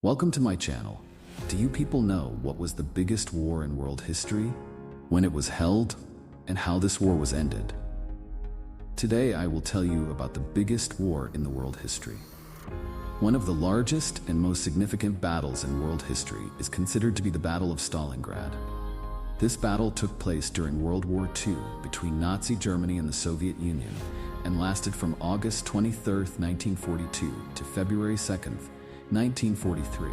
Welcome to my channel. Do you people know what was the biggest war in world history, when it was held, and how this war was ended? Today I will tell you about the biggest war in the world history. One of the largest and most significant battles in world history is considered to be the Battle of Stalingrad. This battle took place during World War II between Nazi Germany and the Soviet Union and lasted from August 23, 1942 to February 2, 1943.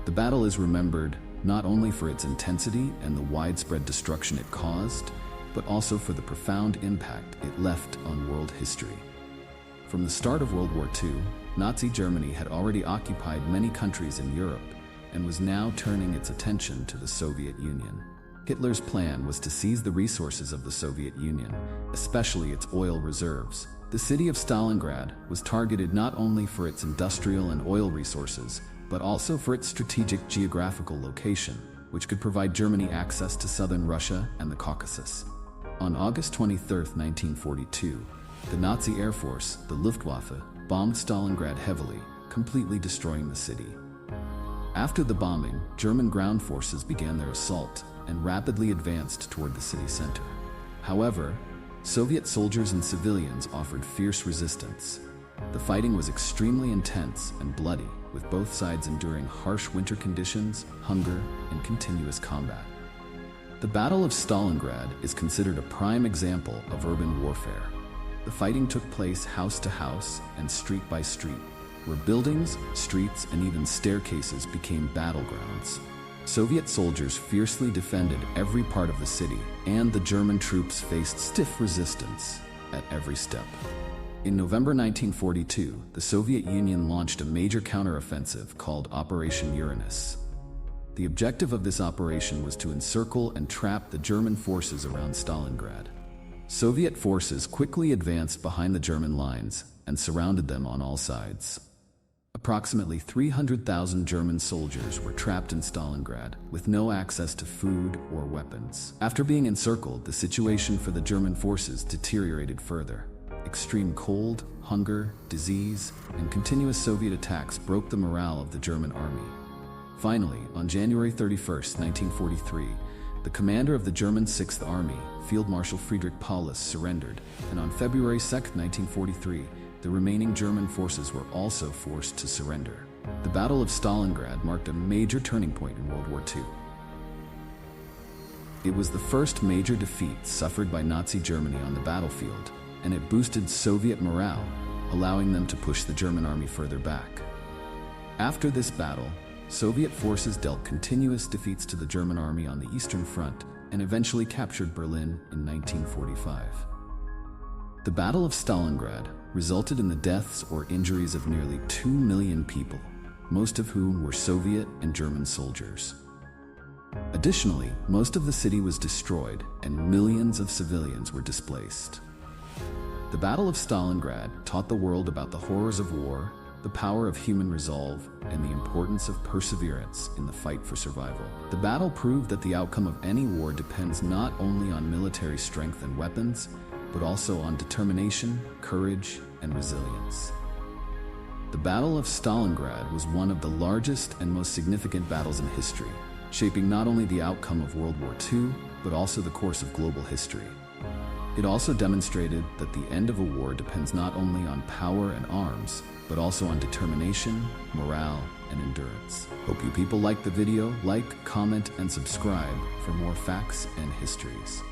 The battle is remembered not only for its intensity and the widespread destruction it caused, but also for the profound impact it left on world history. From the start of World War II, Nazi Germany had already occupied many countries in Europe and was now turning its attention to the Soviet Union. Hitler's plan was to seize the resources of the Soviet Union, especially its oil reserves. The city of Stalingrad was targeted not only for its industrial and oil resources, but also for its strategic geographical location, which could provide Germany access to southern Russia and the Caucasus. On August 23, 1942, the Nazi Air Force, the Luftwaffe, bombed Stalingrad heavily, completely destroying the city. After the bombing, German ground forces began their assault and rapidly advanced toward the city center. However, Soviet soldiers and civilians offered fierce resistance. The fighting was extremely intense and bloody, with both sides enduring harsh winter conditions, hunger, and continuous combat. The Battle of Stalingrad is considered a prime example of urban warfare. The fighting took place house to house and street by street, where buildings, streets, and even staircases became battlegrounds. Soviet soldiers fiercely defended every part of the city, and the German troops faced stiff resistance at every step. In November 1942, the Soviet Union launched a major counteroffensive called Operation Uranus. The objective of this operation was to encircle and trap the German forces around Stalingrad. Soviet forces quickly advanced behind the German lines and surrounded them on all sides. Approximately 300,000 German soldiers were trapped in Stalingrad, with no access to food or weapons. After being encircled, the situation for the German forces deteriorated further. Extreme cold, hunger, disease, and continuous Soviet attacks broke the morale of the German army. Finally, on January 31, 1943, the commander of the German Sixth Army, Field Marshal Friedrich Paulus, surrendered, and on February 2, 1943, the remaining German forces were also forced to surrender. The Battle of Stalingrad marked a major turning point in World War II. It was the first major defeat suffered by Nazi Germany on the battlefield, and it boosted Soviet morale, allowing them to push the German army further back. After this battle, Soviet forces dealt continuous defeats to the German army on the Eastern Front and eventually captured Berlin in 1945. The Battle of Stalingrad resulted in the deaths or injuries of nearly 2 million people, most of whom were Soviet and German soldiers. Additionally, most of the city was destroyed and millions of civilians were displaced. The Battle of Stalingrad taught the world about the horrors of war, the power of human resolve, and the importance of perseverance in the fight for survival. The battle proved that the outcome of any war depends not only on military strength and weapons, but also on determination, courage, and resilience. The Battle of Stalingrad was one of the largest and most significant battles in history, shaping not only the outcome of World War II, but also the course of global history. It also demonstrated that the end of a war depends not only on power and arms, but also on determination, morale, and endurance. Hope you people liked the video. Like, comment, and subscribe for more facts and histories.